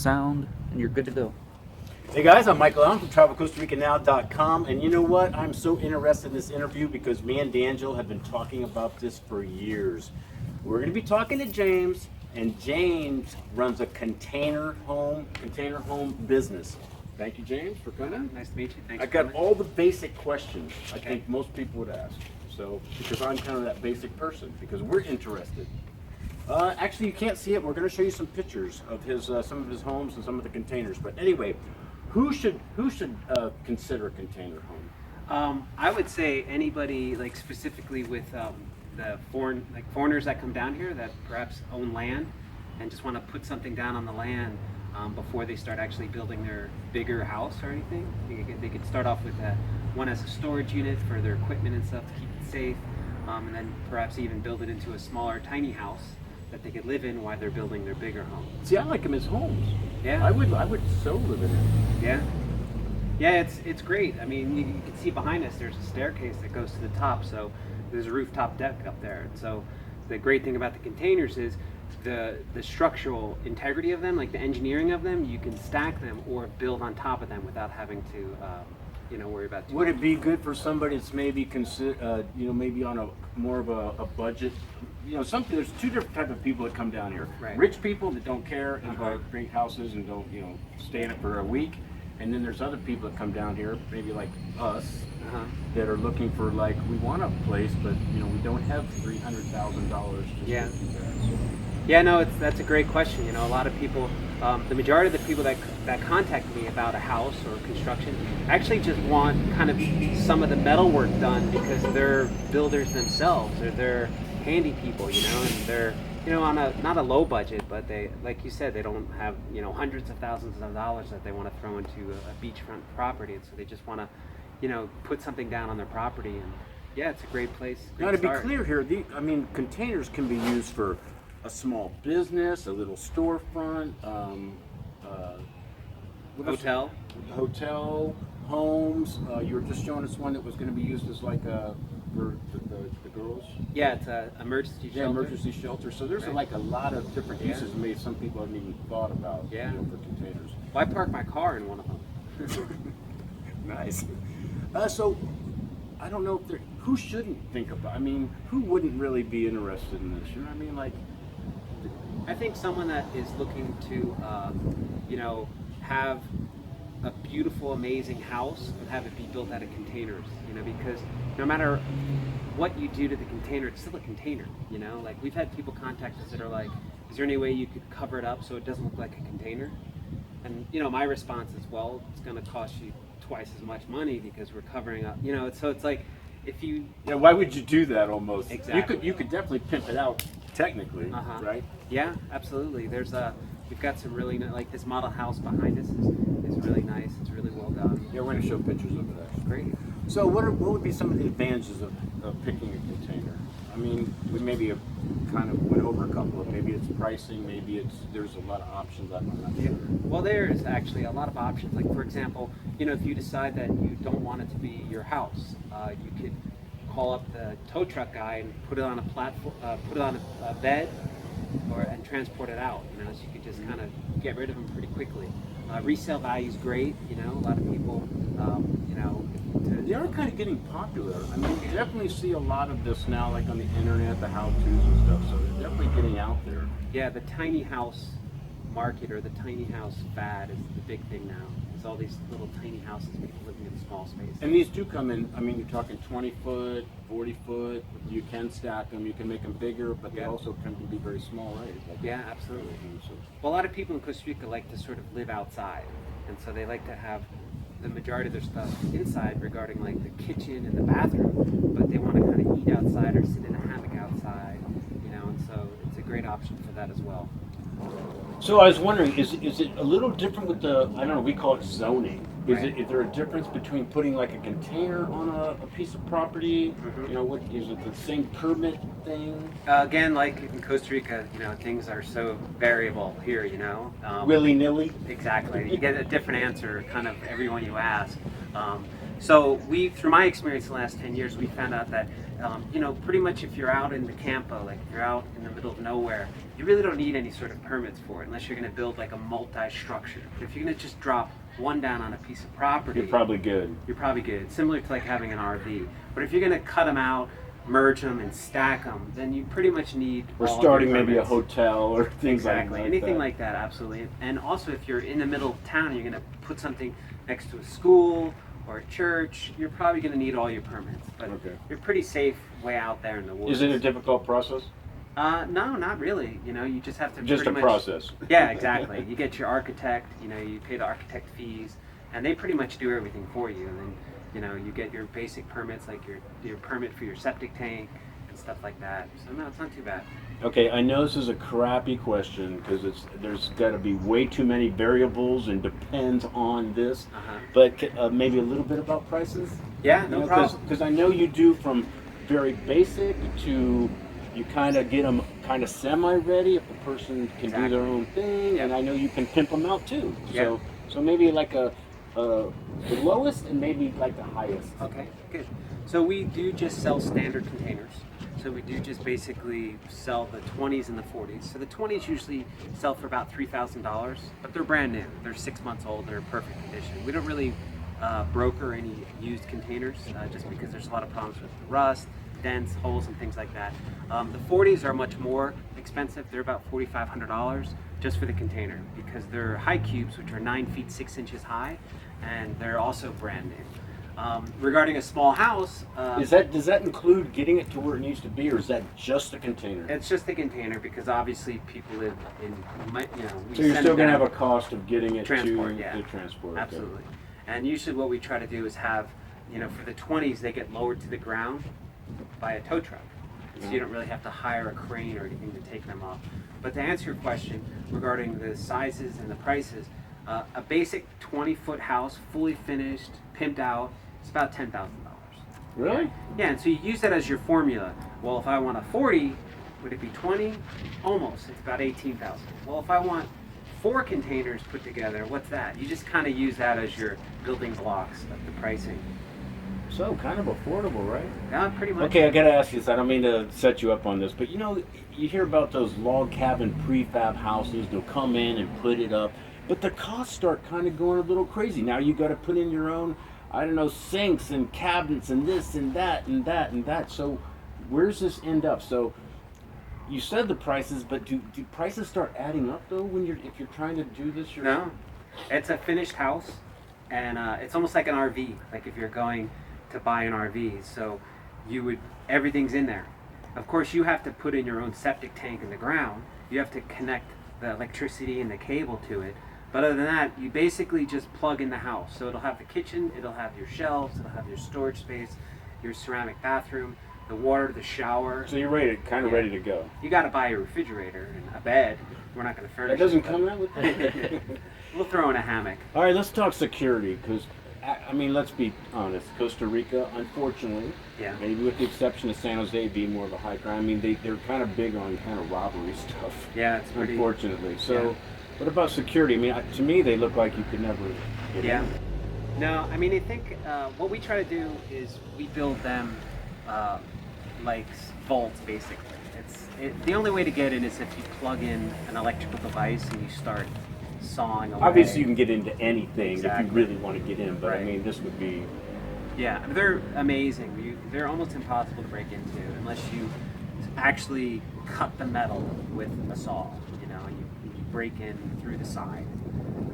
sound, and you're good to go. Hey guys, I'm Michael Allen from TravelCostaRicaNow.com, and you know what? I'm so interested in this interview because me and D'Angelo have been talking about this for years. We're going to be talking to James, and James runs a container home business. Thank you, James, for coming. Nice to meet you. Thanks. I got all the basic questions I think most people would ask. So, because I'm kind of that basic person, because we're interested. Actually, you can't see it. We're going to show you some pictures of his some of his homes and some of the containers. But anyway, who should consider a container home? I would say anybody, like specifically with the foreigners that come down here that perhaps own land and just want to put something down on the land before they start actually building their bigger house or anything. They could start off with one as a storage unit for their equipment and stuff to keep it safe, and then perhaps even build it into a smaller, tiny house that they could live in while they're building their bigger home. See, I like them as homes. Yeah, I would so live in it. Yeah, it's great. I mean, you can see behind us there's a staircase that goes to the top, so there's a rooftop deck up there. And so the great thing about the containers is the structural integrity of them, like the engineering of them, you can stack them or build on top of them without having to worry about. Would it be good for somebody that's maybe maybe on a more of a budget? There's two different type of people that come down here. Right. Rich people that don't care about great houses and don't stay in it for a week, and then there's other people that come down here, maybe like us, that are looking for we want a place, but we don't have $300,000. Yeah. Yeah, no, that's a great question. A lot of people, the majority of the people that contact me about a house or construction actually just want kind of some of the metal work done because they're builders themselves or they're handy people, and they're on not a low budget, but they, like you said, they don't have hundreds of thousands of dollars that they want to throw into a beachfront property, and so they just want to put something down on their property. And yeah, it's a great place. Now, to be clear here, containers can be used for a small business, a little storefront, hotel, homes. You were just showing us one that was going to be used as for the girls. Yeah, it's an emergency shelter. Yeah, emergency shelter. So there's right. a lot of different uses maybe some people haven't even thought about. Yeah. For containers. Well, I park my car in one of them. Nice. So I don't know if who shouldn't think about. Who wouldn't really be interested in this? You know what I mean? I think someone that is looking to, have a beautiful, amazing house and have it be built out of containers, because no matter what you do to the container, it's still a container, Like we've had people contact us that are like, is there any way you could cover it up so it doesn't look like a container? And, my response is, well, it's going to cost you twice as much money because we're covering up, so it's like, if you... Yeah, why would you do that almost? Exactly. You could definitely pimp it out technically, right? Yeah, absolutely. We've got some really, like this model house behind us is really nice. It's really well done. Yeah, we're going to show pictures of it actually. Great. So what would be some of the advantages of picking a container? We maybe have kind of went over a couple of, maybe it's pricing, maybe there's a lot of options. I'm not sure. Well, there's actually a lot of options. Like for example, if you decide that you don't want it to be your house, you could call up the tow truck guy and put it on a platform, put it on a bed, and transport it out. So you could just kind of get rid of them pretty quickly. Resale value is great. A lot of people, They are kind of getting popular. You definitely see a lot of this now, like on the internet, the how-tos and stuff. So they're definitely getting out there. Yeah, the tiny house market or the tiny house fad is the big thing now. It's all these little tiny houses, people living in small spaces. And these do come in, you're talking 20 foot, 40 foot. You can stack them, you can make them bigger, but they also can be very small, right? Yeah, absolutely. Well, a lot of people in Costa Rica like to sort of live outside, and so they like to have the majority of their stuff inside regarding like the kitchen and the bathroom, but they want to kind of eat outside or sit in a hammock outside, and so it's a great option for that as well. So I was wondering, is it a little different with the, I don't know, we call it zoning. Is there a difference between putting like a container on a piece of property? What is it, the same permit thing? Again, like in Costa Rica, things are so variable here, Willy-nilly? Exactly. You get a different answer kind of everyone you ask. So through my experience the last 10 years, we found out that, pretty much if you're out in the campo, like if you're out in the middle of nowhere, you really don't need any sort of permits for it unless you're going to build like a multi-structure. But if you're going to just drop one down on a piece of property, You're probably good. You're probably good. Similar to like having an RV. But if you're going to cut them out, merge them, and stack them, then you pretty much need. We're all of starting your maybe a permits. hotel or things Exactly. like Anything that. like that, absolutely. And also, if you're in the middle of town, you're going to put something next to a school or a church, you're probably going to need all your permits. But you're pretty safe way out there in the woods. Is it a difficult process? No, not really. You just have to Just pretty a much, process. Yeah, exactly. You get your architect. You pay the architect fees, and they pretty much do everything for you. And then you get your basic permits, like your permit for your septic tank and stuff like that. So no, it's not too bad. Okay, I know this is a crappy question because there's got to be way too many variables and depends on this. But maybe a little bit about prices. Yeah, no problem. Because I know you do from very basic to you kind of get them kind of semi-ready if the person can do their own thing, and I know you can pimp them out too. Yeah. So maybe like the lowest and maybe like the highest. Okay, good. So we do just sell standard containers. So we do just basically sell the 20s and the 40s. So the 20s usually sell for about $3,000, but they're brand new. They're 6 months old. They're in perfect condition. We don't really broker any used containers just because there's a lot of problems with rust, dents, holes, and things like that. The 40s are much more expensive. They're about $4,500 just for the container because they're high cubes, which are 9 feet 6 inches high, and they're also brand new. Regarding a small house, does that include getting it to where it needs to be, or is that just a container? It's just a container because obviously people live in, so you're still going to have a cost of getting it transport, to transport. Absolutely. Okay. And usually what we try to do is have, for the 20s, they get lowered to the ground by a tow truck. So you don't really have to hire a crane or anything to take them off. But to answer your question regarding the sizes and the prices, a basic 20-foot house, fully finished, pimped out, it's about $10,000. Really? Yeah, and so you use that as your formula. Well, if I want a 40, would it be 20? Almost. It's about 18,000. Well, if I want 4 containers put together, what's that? You just kind of use that as your building blocks of the pricing. So kind of affordable, right? Yeah, pretty much. Okay, I gotta ask you this. I don't mean to set you up on this, but you hear about those log cabin prefab houses. They'll come in and put it up, but the costs start kind of going a little crazy. Now you got to put in your own, I don't know, sinks and cabinets and this and that and that and that. So where's this end up? So you said the prices, but do prices start adding up though if you're trying to do this yourself? No, it's a finished house, and it's almost like an RV. Like if you're going to buy an RV, so everything's in there. Of course, you have to put in your own septic tank in the ground. You have to connect the electricity and the cable to it. But other than that, you basically just plug in the house. So it'll have the kitchen, it'll have your shelves, it'll have your storage space, your ceramic bathroom, the water, the shower. So you're ready to go. You got to buy a refrigerator and a bed. We're not going to furnish. That doesn't it, come out with that. We'll throw in a hammock. All right, let's talk security because, I mean, let's be honest. Costa Rica, unfortunately, maybe with the exception of San Jose being more of a high crime, I mean, they're kind of big on kind of robbery stuff. Yeah, it's pretty. Unfortunately. So, what about security? I mean, to me, they look like you could never get in. No, I mean, I think what we try to do is we build them like vaults, basically. The only way to get in is if you plug in an electrical device and you start sawing away. Obviously, you can get into anything if you Exactly. really want to get in, but Right. I mean, this would be. Yeah, they're amazing. They're almost impossible to break into unless you actually cut the metal with a saw, and you break in through the side.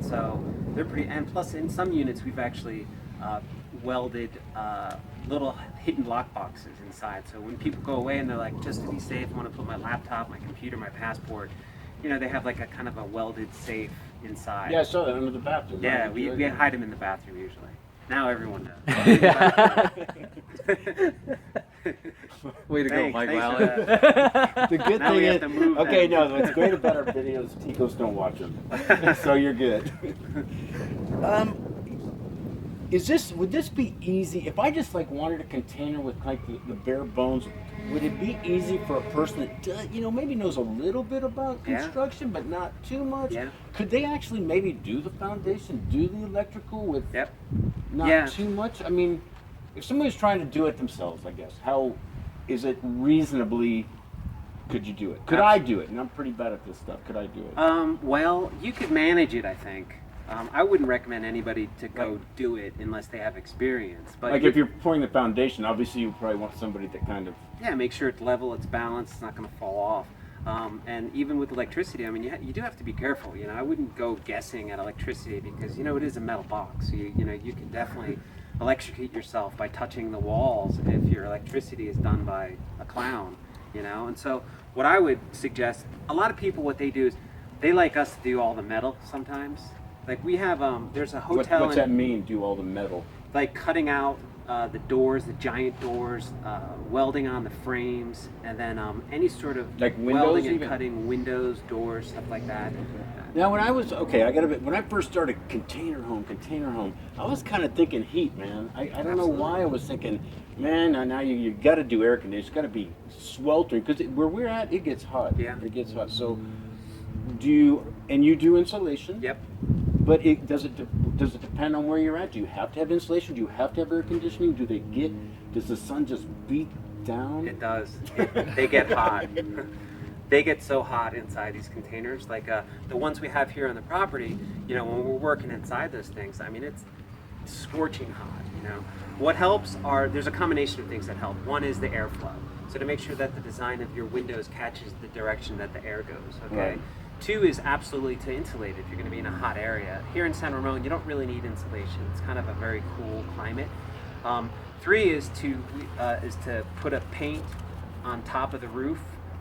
So they're pretty, and plus in some units we've actually welded little hidden lock boxes inside. So when people go away and they're like, just to be safe, I want to put my laptop, my computer, my passport, they have like a kind of a welded safe inside. Yeah, I saw that under the bathroom. Yeah, right? we hide them in the bathroom usually. Now everyone does. Way to go, Mike Thanks Valley. for that. The good Now thing we have is, to move okay, them. no, what's great about our videos, Ticos don't watch them, so you're good. Would this be easy if I just like wanted a container with like the bare bones would it be easy for a person that does, maybe knows a little bit about Yeah. construction, but not too much? Yeah. Could they actually maybe do the foundation, do the electrical with Yep. not Yeah. too much? I mean, if somebody's trying to do it themselves, I guess, how is it reasonably? Could you do it? Could I do it? And I'm pretty bad at this stuff. Could I do it? Well, you could manage it, I think. I wouldn't recommend anybody to go do it unless they have experience. But Like if you're pouring the foundation, obviously you probably want somebody that kind of. yeah, make sure it's level, it's balanced, it's not going to fall off. And even with electricity, I mean, you do have to be careful. I wouldn't go guessing at electricity because it is a metal box. So you can definitely electrocute yourself by touching the walls if your electricity is done by a clown. And so what I would suggest, a lot of people, what they do is they like us to do all the metal sometimes. Like we have, there's a hotel. What's that mean? Do all the metal? Like cutting out the doors, the giant doors, welding on the frames, and then any sort of Like windows welding and even? cutting windows, doors, stuff like that. Now, when I first started container home, I was kind of thinking heat, man. I don't know why I was thinking, man, now you got to do air conditioning. It's got to be sweltering because where we're at, it gets hot. Yeah. It gets hot. So, you do insulation? Yep. But does it depend on where you're at? Do you have to have insulation? Do you have to have air conditioning? Does the sun just beat down? It does. They get hot. They get so hot inside these containers. Like the ones we have here on the property, when we're working inside those things, I mean, it's scorching hot, What helps there's a combination of things that help. One is the airflow. So to make sure that the design of your windows catches the direction that the air goes, okay? Right. Two is absolutely to insulate if you're going to be in a hot area. Here in San Ramon, you don't really need insulation. It's kind of a very cool climate. Three is to put a paint on top of the roof.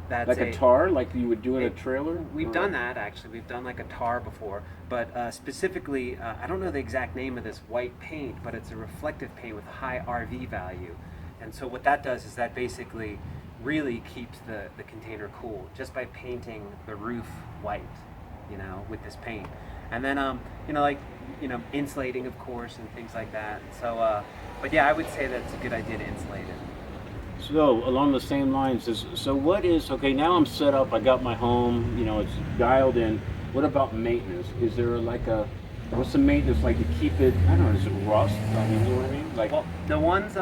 That's like a tar, like you would do in a trailer? We've done that actually. We've done like a tar before, but specifically, I don't know the exact name of this white paint, but it's a reflective paint with a high RV value. And so what that does is that basically really keeps the container cool just by painting the roof white, with this paint. And then, insulating, of course, and things like that. So, but yeah, I would say that it's a good idea to insulate it. So along the same lines, now I'm set up, I got my home, it's dialed in. What about maintenance? Is there what's the maintenance like to keep it, I don't know, is it rust? I mean, you know what I mean? Well, the ones,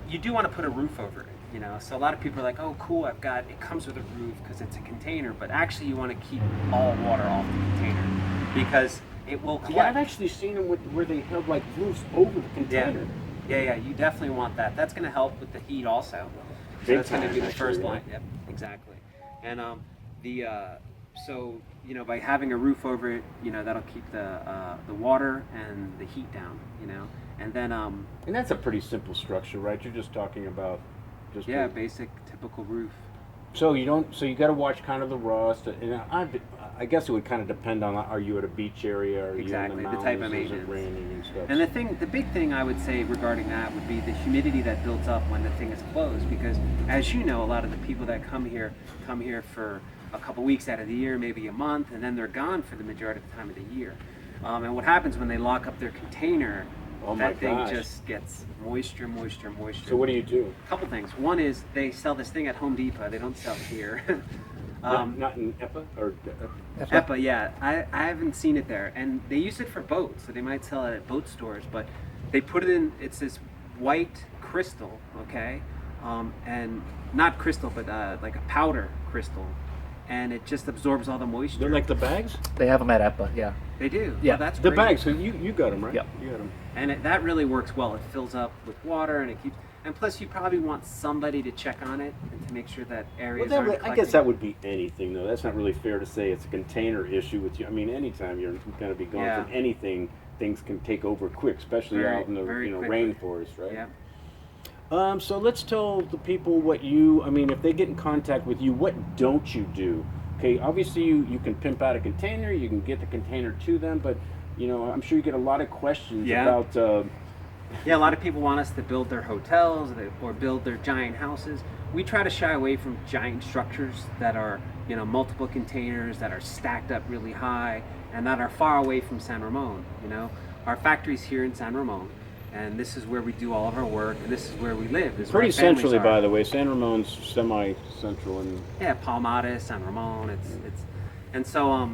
you do want to put a roof over it, So a lot of people are like, oh cool, it comes with a roof because it's a container, but actually you want to keep all water off the container because it will collect. Yeah, I've actually seen them where they have like roofs over the container. Yeah, you definitely want that. That's going to help with the heat also. So Big that's going to time, be the actually, first yeah. line. Yep, exactly. And by having a roof over it, that'll keep the water and the heat down. And then And that's a pretty simple structure, right? You're just talking about basic typical roof. So you got to watch kind of the rust. And I guess it would kind of depend on, are you at a beach area? Are Exactly, you in the the type mountains? of Is it maintenance. raining and stuff? And the big thing I would say regarding that would be the humidity that builds up when the thing is closed. Because as you know, a lot of the people that come here for a couple weeks out of the year, maybe a month, and then they're gone for the majority of the time of the year. And what happens when they lock up their container, that thing just gets moisture. So what do you do? A couple things. One is they sell this thing at Home Depot. They don't sell it here. Not in EPA or EPA, yeah. I haven't seen it there. And they use it for boats, so they might sell it at boat stores, but they put it in, it's this white crystal, okay? And not crystal, but like a powder crystal. And it just absorbs all the moisture. They're like the bags? They have them at EPA, yeah. They do? Yeah. Well, that's The great. bags, so you got them, right? Yep. You got them. And that really works well. It fills up with water and it keeps, and plus you probably want somebody to check on it and to make sure that areas aren't I collecting. guess that would be anything, though. That's not really fair to say it's a container issue with you. I mean, anytime you're going to be gone Yeah. from anything, things can take over quick, especially out in the very quickly. rainforest, right? Yeah. So let's tell the people if they get in contact with you, what don't you do? Okay, obviously you can pimp out a container, you can get the container to them, but I'm sure you get a lot of questions about. Yeah, a lot of people want us to build their hotels or build their giant houses. We try to shy away from giant structures that are, multiple containers that are stacked up really high and that are far away from San Ramon. Our factory's here in San Ramon, and this is where we do all of our work, and this is where we live. This is Pretty where our families centrally, are. by the way. San Ramon's semi-central, and Yeah, Palmares, San Ramon. And so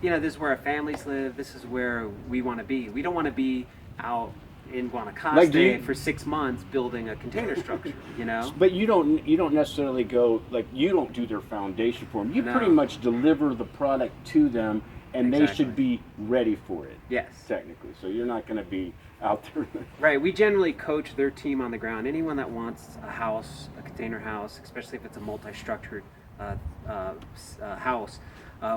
you know, this is where our families live. This is where we want to be. We don't want to be out in Guanacaste for 6 months building a container structure, you know. But you don't necessarily go, like, you don't do their foundation for them. You pretty much deliver the product to them, and they should be ready for it. Yes. Technically, so you're not going to be out there. Right. We generally coach their team on the ground. Anyone that wants a house, a container house, especially if it's a multi-structured house,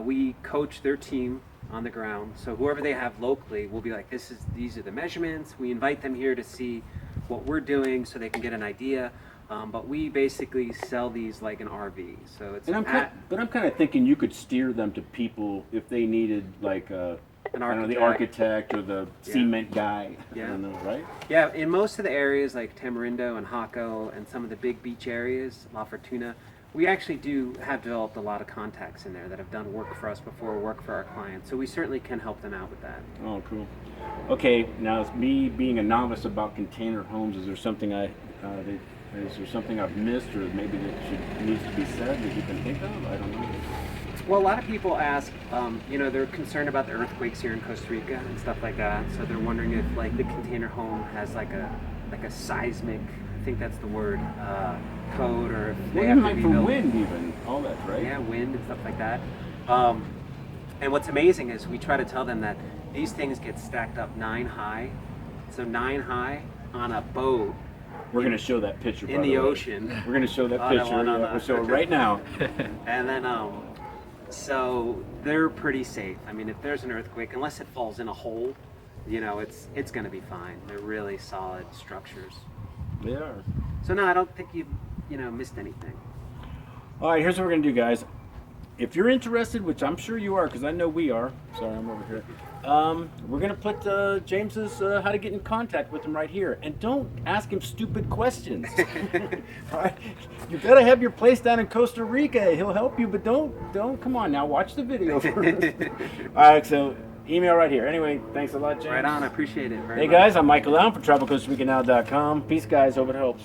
we coach their team on the ground. So whoever they have locally, we'll be like, these are the measurements. We invite them here to see what we're doing, so they can get an idea. But we basically sell these like an RV. So it's. I'm kind of thinking you could steer them to people if they needed, like, I don't know, the architect or the cement guy. Yeah. I don't know, right? Yeah, in most of the areas like Tamarindo and Jaco and some of the big beach areas, La Fortuna, we actually have developed a lot of contacts in there that have done work for us before, work for our clients. So we certainly can help them out with that. Oh, cool. Okay, now as me being a novice about container homes, is there something I've missed, or maybe that needs to be said that you can think of? I don't know. Well, a lot of people ask, you know, they're concerned about the earthquakes here in Costa Rica and stuff like that. So they're wondering if, like, the container home has like a seismic, I think that's the word, code, or if they have to be for built. wind, even all that, right? Yeah, wind and stuff like that. And what's amazing is we try to tell them that these things get stacked up 9 high. So 9 high on a boat. We're going to show that picture in the ocean. We're going to show that Oh, picture. no, We'll show it right now. And then, so they're pretty safe. I mean, if there's an earthquake, unless it falls in a hole, you know, it's going to be fine. They're really solid structures. They are. So no, I don't think you missed anything. All right, here's what we're going to do, guys. If you're interested, which I'm sure you are, because I know we are. Sorry, I'm over here. We're going to put James's how to get in contact with him right here. And don't ask him stupid questions. All right? You got to have your place down in Costa Rica. He'll help you, but don't come on now. Watch the video first. All right, so email right here. Anyway, thanks a lot, James. Right on. I appreciate it very much. Hey, guys, I'm Michael Allen from TravelCostaRicaNow.com. Peace, guys. Hope it helps.